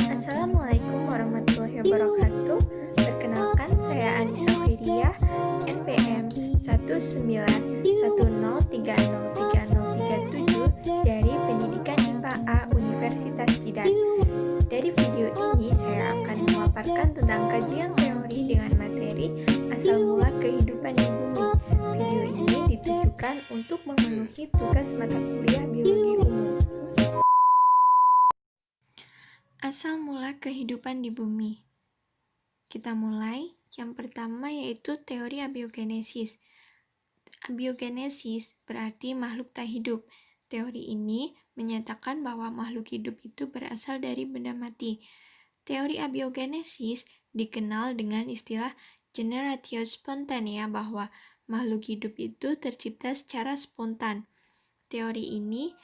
Assalamualaikum warahmatullahi wabarakatuh. Perkenalkan, saya Anissa Khairia, NPM 19103030337 dari Pendidikan IPA A Universitas Tidar. Dari video ini, saya akan memaparkan tentang kajian teori dengan materi asal mula kehidupan di bumi. Video ini ditujukan untuk memenuhi tugas mata kuliah biologi umum. Asal mula kehidupan di bumi. Kita mulai. Yang pertama yaitu teori abiogenesis. Abiogenesis berarti makhluk tak hidup. Teori ini menyatakan bahwa makhluk hidup itu berasal dari benda mati. Teori abiogenesis dikenal dengan istilah generatio spontanea, bahwa makhluk hidup itu tercipta secara spontan. Teori ini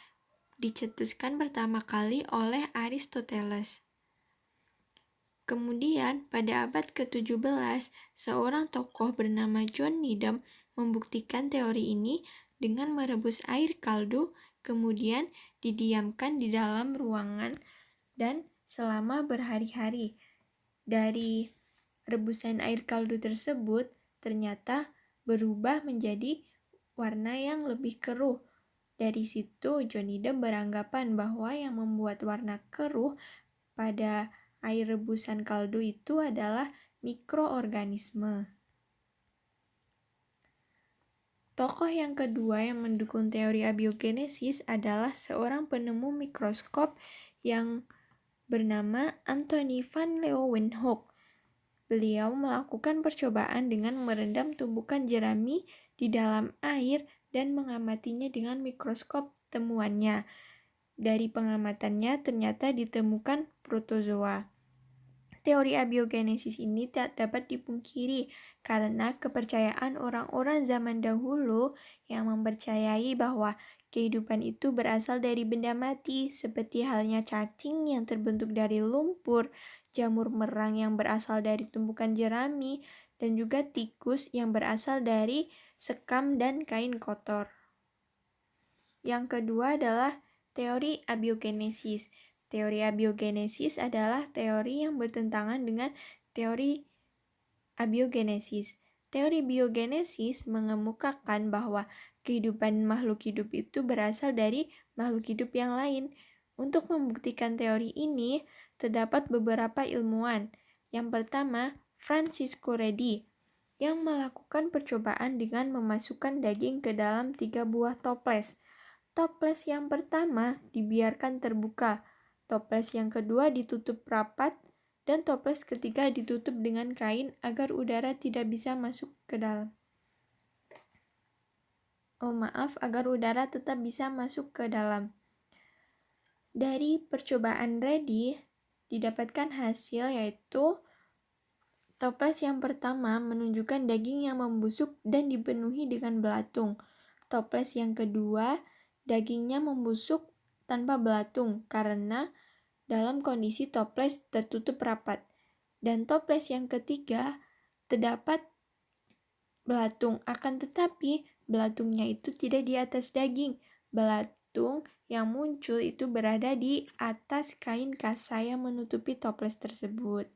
dicetuskan pertama kali oleh Aristoteles. Kemudian, pada abad ke-17, seorang tokoh bernama John Needham membuktikan teori ini dengan merebus air kaldu, kemudian didiamkan di dalam ruangan dan selama berhari-hari. Dari rebusan air kaldu tersebut, ternyata berubah menjadi warna yang lebih keruh. Dari situ, John Needham beranggapan bahwa yang membuat warna keruh pada air rebusan kaldu itu adalah mikroorganisme. Tokoh yang kedua yang mendukung teori abiogenesis adalah seorang penemu mikroskop yang bernama Anthony van Leeuwenhoek. Beliau melakukan percobaan dengan merendam tumbukan jerami di dalam air dan mengamatinya dengan mikroskop temuannya. Dari pengamatannya ternyata ditemukan protozoa. Teori abiogenesis ini tak dapat dipungkiri karena kepercayaan orang-orang zaman dahulu yang mempercayai bahwa kehidupan itu berasal dari benda mati, seperti halnya cacing yang terbentuk dari lumpur, jamur merang yang berasal dari tumbukan jerami, dan juga tikus yang berasal dari sekam dan kain kotor. Yang kedua adalah teori abiogenesis. Teori abiogenesis adalah teori yang bertentangan dengan teori abiogenesis. Teori biogenesis mengemukakan bahwa kehidupan makhluk hidup itu berasal dari makhluk hidup yang lain. Untuk membuktikan teori ini, terdapat beberapa ilmuwan. Yang pertama, Francisco Redi, yang melakukan percobaan dengan memasukkan daging ke dalam 3 buah toples. Toples yang pertama dibiarkan terbuka, toples yang kedua ditutup rapat, dan toples ketiga ditutup dengan kain agar udara tidak bisa masuk ke dalam. Agar udara tetap bisa masuk ke dalam. Dari percobaan Redi, didapatkan hasil yaitu toples yang pertama menunjukkan daging yang membusuk dan dipenuhi dengan belatung. Toples yang kedua, dagingnya membusuk tanpa belatung karena dalam kondisi toples tertutup rapat. Dan toples yang ketiga, terdapat belatung, akan tetapi belatungnya itu tidak di atas daging. Belatung yang muncul itu berada di atas kain kasa yang menutupi toples tersebut.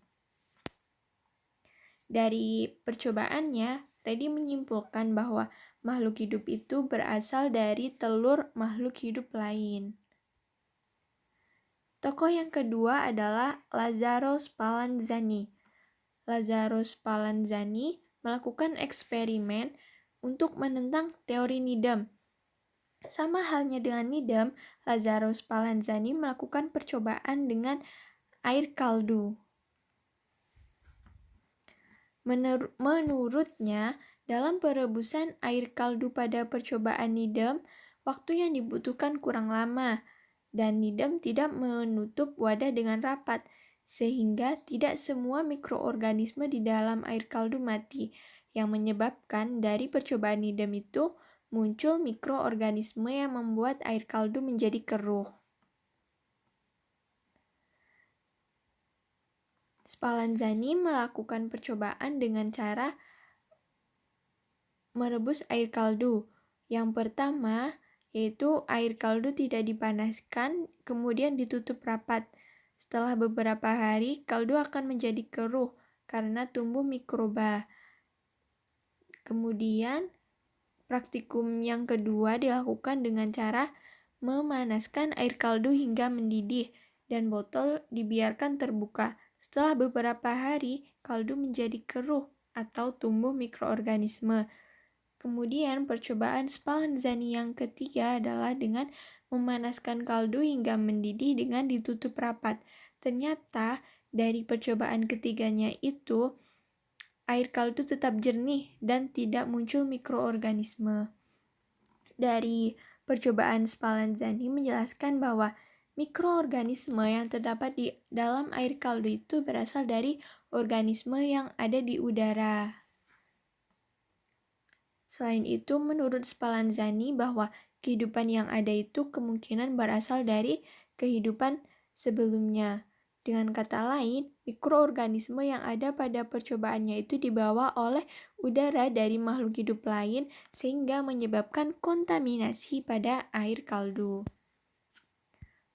Dari percobaannya, Redi menyimpulkan bahwa makhluk hidup itu berasal dari telur makhluk hidup lain. Tokoh yang kedua adalah Lazzaro Spallanzani. Lazzaro Spallanzani melakukan eksperimen untuk menentang teori Needham. Sama halnya dengan Needham, Lazzaro Spallanzani melakukan percobaan dengan air kaldu. Menurutnya, dalam perebusan air kaldu pada percobaan Needham, waktu yang dibutuhkan kurang lama, dan Needham tidak menutup wadah dengan rapat, sehingga tidak semua mikroorganisme di dalam air kaldu mati, yang menyebabkan dari percobaan Needham itu muncul mikroorganisme yang membuat air kaldu menjadi keruh. Spallanzani melakukan percobaan dengan cara merebus air kaldu. Yang pertama, yaitu air kaldu tidak dipanaskan, kemudian ditutup rapat. Setelah beberapa hari, kaldu akan menjadi keruh karena tumbuh mikroba. Kemudian, praktikum yang kedua dilakukan dengan cara memanaskan air kaldu hingga mendidih dan botol dibiarkan terbuka. Setelah beberapa hari, kaldu menjadi keruh atau tumbuh mikroorganisme. Kemudian percobaan Spallanzani yang ketiga adalah dengan memanaskan kaldu hingga mendidih dengan ditutup rapat. Ternyata dari percobaan ketiganya itu, air kaldu tetap jernih dan tidak muncul mikroorganisme. Dari percobaan Spallanzani menjelaskan bahwa mikroorganisme yang terdapat di dalam air kaldu itu berasal dari organisme yang ada di udara. Selain itu, menurut Spallanzani bahwa kehidupan yang ada itu kemungkinan berasal dari kehidupan sebelumnya. Dengan kata lain, mikroorganisme yang ada pada percobaannya itu dibawa oleh udara dari makhluk hidup lain sehingga menyebabkan kontaminasi pada air kaldu.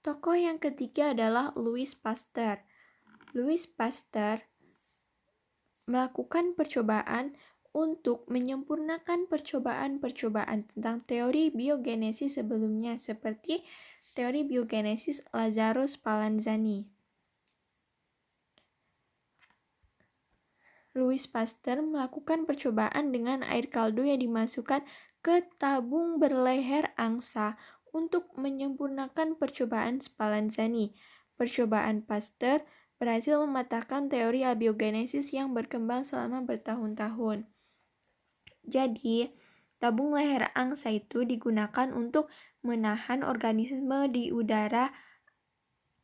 Tokoh yang ketiga adalah Louis Pasteur. Louis Pasteur melakukan percobaan untuk menyempurnakan percobaan-percobaan tentang teori biogenesis sebelumnya seperti teori biogenesis Lazzaro Spallanzani. Louis Pasteur melakukan percobaan dengan air kaldu yang dimasukkan ke tabung berleher angsa untuk menyempurnakan percobaan Spallanzani. Percobaan Pasteur berhasil mematahkan teori abiogenesis yang berkembang selama bertahun-tahun. Jadi, tabung leher angsa itu digunakan untuk menahan organisme di udara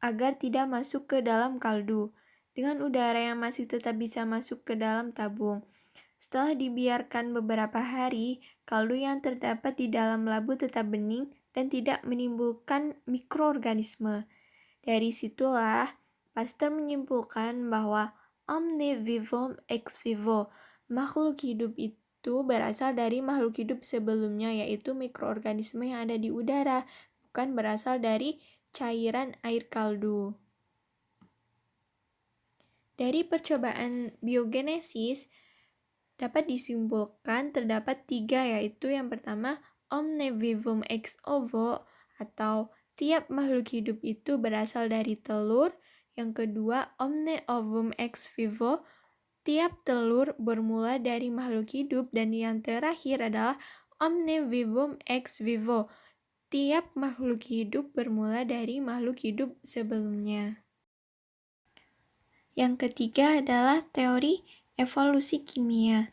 agar tidak masuk ke dalam kaldu, dengan udara yang masih tetap bisa masuk ke dalam tabung. Setelah dibiarkan beberapa hari, kaldu yang terdapat di dalam labu tetap bening dan tidak menimbulkan mikroorganisme. Dari situlah, Pasteur menyimpulkan bahwa omne vivum ex vivo, makhluk hidup itu berasal dari makhluk hidup sebelumnya, yaitu mikroorganisme yang ada di udara, bukan berasal dari cairan air kaldu. Dari percobaan biogenesis, dapat disimpulkan terdapat 3, yaitu yang pertama, omne vivum ex ovo, atau tiap makhluk hidup itu berasal dari telur. Yang kedua, omne ovum ex vivo, tiap telur bermula dari makhluk hidup. Dan yang terakhir adalah omne vivum ex vivo, tiap makhluk hidup bermula dari makhluk hidup sebelumnya. Yang ketiga adalah teori evolusi kimia.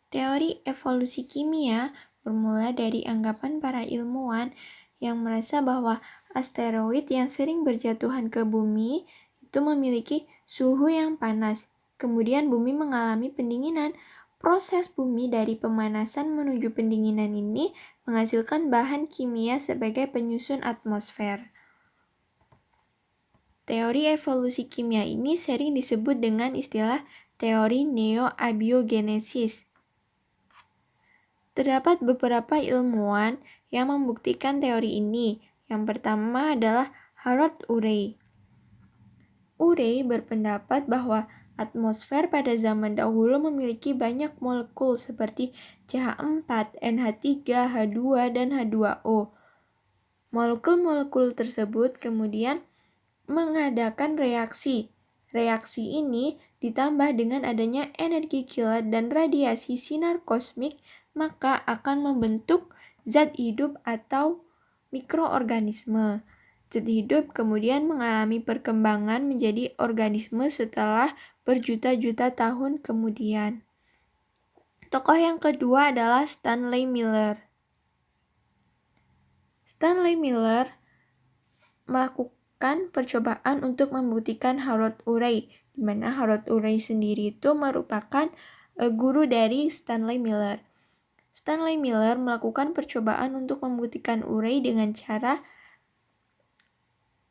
Teori evolusi kimia bermula dari anggapan para ilmuwan yang merasa bahwa asteroid yang sering berjatuhan ke bumi itu memiliki suhu yang panas. Kemudian bumi mengalami pendinginan. Proses bumi dari pemanasan menuju pendinginan ini menghasilkan bahan kimia sebagai penyusun atmosfer. Teori evolusi kimia ini sering disebut dengan istilah teori neo-abiogenesis. Terdapat beberapa ilmuwan yang membuktikan teori ini. Yang pertama adalah Harold Urey. Urey berpendapat bahwa atmosfer pada zaman dahulu memiliki banyak molekul seperti CH4, NH3, H2, dan H2O. Molekul-molekul tersebut kemudian mengadakan reaksi. Reaksi ini ditambah dengan adanya energi kilat dan radiasi sinar kosmik, maka akan membentuk zat hidup atau mikroorganisme. Zat hidup kemudian mengalami perkembangan menjadi organisme setelah berjuta-juta tahun kemudian. Tokoh yang kedua adalah Stanley Miller. Stanley Miller melakukan percobaan untuk membuktikan Harold Urey, di mana Harold Urey sendiri itu merupakan guru dari Stanley Miller. Stanley Miller melakukan percobaan untuk membuktikan Urey dengan cara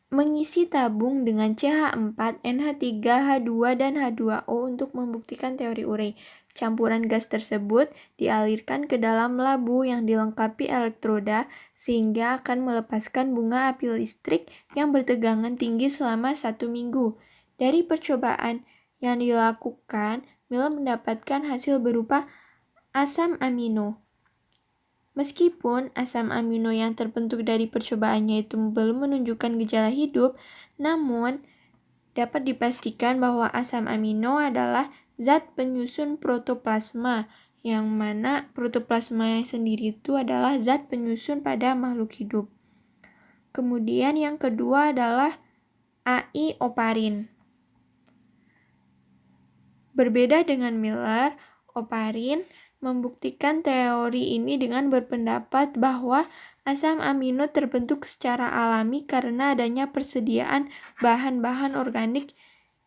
mengisi tabung dengan CH4, NH3, H2, dan H2O untuk membuktikan teori Urey. Campuran gas tersebut dialirkan ke dalam labu yang dilengkapi elektroda sehingga akan melepaskan bunga api listrik yang bertegangan tinggi selama 1 minggu. Dari percobaan yang dilakukan, Miller mendapatkan hasil berupa asam amino. Meskipun asam amino yang terbentuk dari percobaannya itu belum menunjukkan gejala hidup, namun dapat dipastikan bahwa asam amino adalah zat penyusun protoplasma, yang mana protoplasma sendiri itu adalah zat penyusun pada makhluk hidup. Kemudian yang kedua adalah AI oparin. Berbeda dengan Miller, oparin membuktikan teori ini dengan berpendapat bahwa asam amino terbentuk secara alami karena adanya persediaan bahan-bahan organik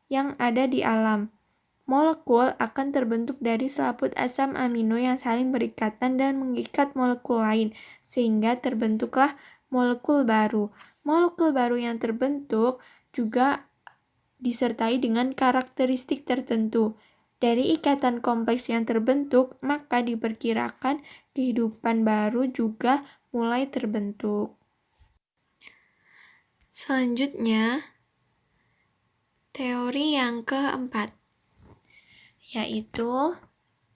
yang ada di alam. Molekul akan terbentuk dari selaput asam amino yang saling berikatan dan mengikat molekul lain, sehingga terbentuklah molekul baru. Molekul baru yang terbentuk juga disertai dengan karakteristik tertentu. Dari ikatan kompleks yang terbentuk, maka diperkirakan kehidupan baru juga mulai terbentuk. Selanjutnya, teori yang keempat, yaitu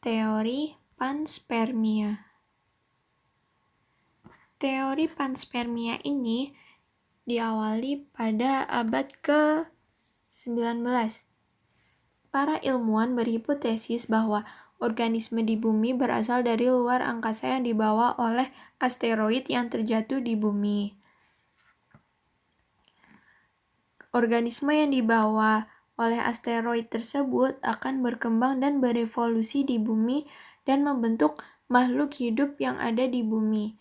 teori panspermia. Teori panspermia ini diawali pada abad ke-19. Para ilmuwan berhipotesis bahwa organisme di bumi berasal dari luar angkasa yang dibawa oleh asteroid yang terjatuh di bumi. Organisme yang dibawa oleh asteroid tersebut akan berkembang dan berevolusi di bumi dan membentuk makhluk hidup yang ada di bumi.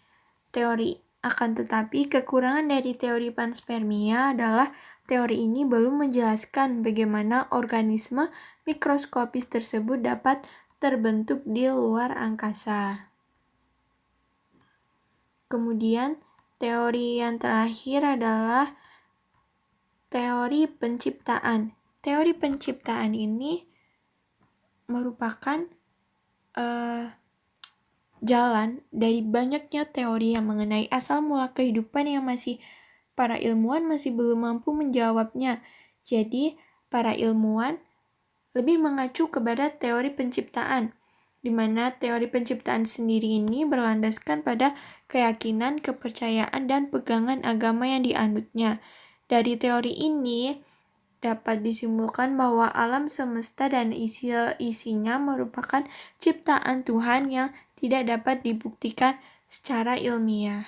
Akan tetapi, kekurangan dari teori panspermia adalah teori ini belum menjelaskan bagaimana organisme mikroskopis tersebut dapat terbentuk di luar angkasa. Kemudian, teori yang terakhir adalah teori penciptaan. Teori penciptaan ini merupakan jalan dari banyaknya teori yang mengenai asal mula kehidupan yang para ilmuwan masih belum mampu menjawabnya. Jadi, para ilmuwan lebih mengacu kepada teori penciptaan, di mana teori penciptaan sendiri ini berlandaskan pada keyakinan, kepercayaan, dan pegangan agama yang dianutnya. Dari teori ini dapat disimpulkan bahwa alam semesta dan isinya merupakan ciptaan Tuhan yang tidak dapat dibuktikan secara ilmiah.